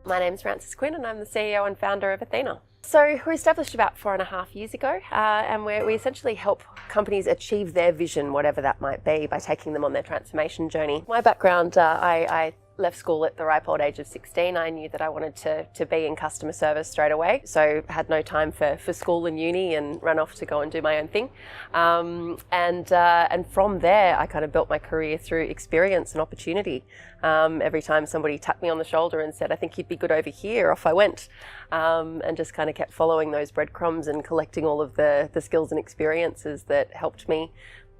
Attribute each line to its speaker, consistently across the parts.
Speaker 1: My name's Francess Quinn and I'm the CEO and founder of Athena. So we established about 4.5 years ago and we essentially help companies achieve their vision, whatever that might be, by taking them on their transformation journey. My background, I left school at the ripe old age of 16. I knew that I wanted to be in customer service straight away, so had no time for school and uni and ran off to go and do my own thing. And from there, I kind of built my career through experience and opportunity. Every time somebody tapped me on the shoulder and said, "I think you'd be good over here," off I went, and just kind of kept following those breadcrumbs and collecting all of the skills and experiences that helped me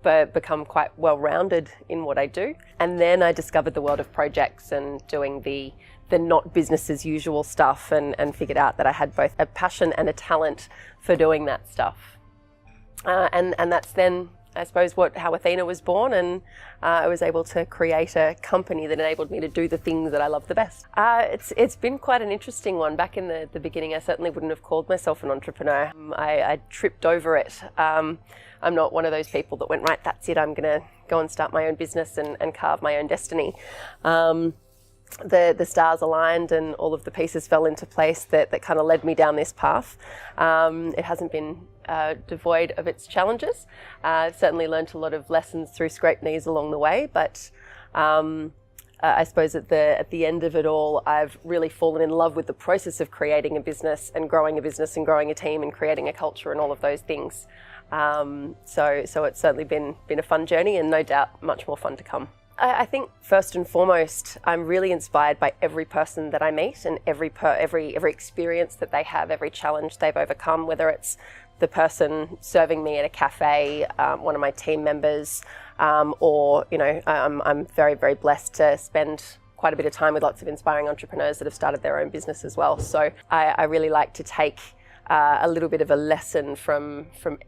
Speaker 1: become quite well-rounded in what I do. And then I discovered the world of projects and doing the not business as usual stuff, and figured out that I had both a passion and a talent for doing that stuff. And that's then, I suppose, how Athena was born, and I was able to create a company that enabled me to do the things that I love the best. It's been quite an interesting one. Back in the beginning, I certainly wouldn't have called myself an entrepreneur. I tripped over it. I'm not one of those people that went, right, that's it, I'm going to go and start my own business and carve my own destiny. The stars aligned and all of the pieces fell into place that kind of led me down this path. It hasn't been devoid of its challenges. I've certainly learned a lot of lessons through scraped knees along the way, but I suppose at the end of it all, I've really fallen in love with the process of creating a business and growing a team and creating a culture and all of those things. So it's certainly been a fun journey, and no doubt much more fun to come. I think first and foremost, I'm really inspired by every person that I meet and every experience that they have, every challenge they've overcome, whether it's the person serving me at a cafe, one of my team members, or I'm very, very blessed to spend quite a bit of time with lots of inspiring entrepreneurs that have started their own business as well. So I really like to take a little bit of a lesson from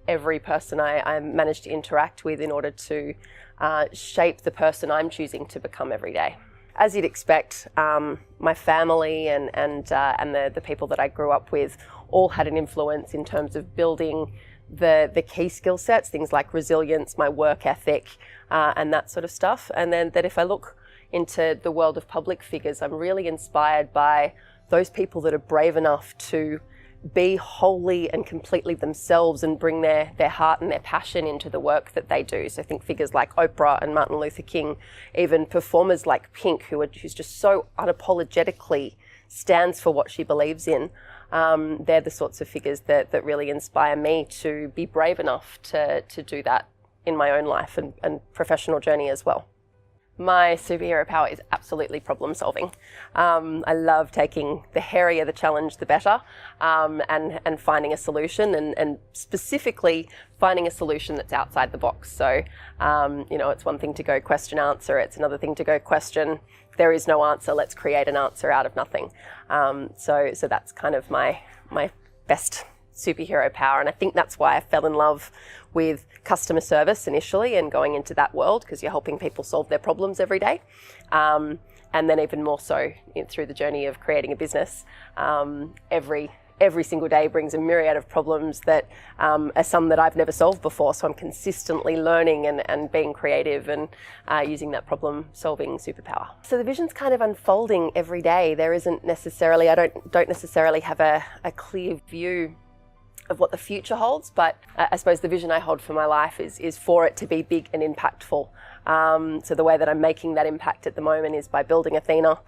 Speaker 1: every person I manage to interact with in order to shape the person I'm choosing to become every day. As you'd expect, my family and the people that I grew up with all had an influence in terms of building the key skill sets, things like resilience, my work ethic, and that sort of stuff. And then that if I look into the world of public figures, I'm really inspired by those people that are brave enough to be wholly and completely themselves and bring their heart and their passion into the work that they do. So think figures like Oprah and Martin Luther King, even performers like Pink, who's just so unapologetically stands for what she believes in. They're the sorts of figures that really inspire me to be brave enough to do that in my own life and professional journey as well. My superhero power is absolutely problem solving. I love taking the hairier the challenge, the better, and finding a solution, and specifically finding a solution that's outside the box. So, it's one thing to go question answer. It's another thing to go question, there is no answer, let's create an answer out of nothing. So that's kind of my best superhero power, and I think that's why I fell in love with customer service initially and going into that world, because you're helping people solve their problems every day, and then even more so through the journey of creating a business. Every single day brings a myriad of problems that are some that I've never solved before, so I'm consistently learning and being creative and using that problem solving superpower. So the vision's kind of unfolding every day. There isn't necessarily, I don't necessarily have a clear view of what the future holds, but I suppose the vision I hold for my life is for it to be big and impactful. So the way that I'm making that impact at the moment is by building Athena,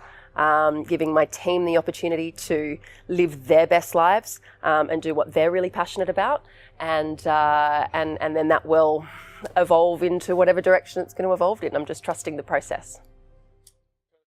Speaker 1: giving my team the opportunity to live their best lives and do what they're really passionate about, and then that will evolve into whatever direction it's going to evolve in. I'm just trusting the process.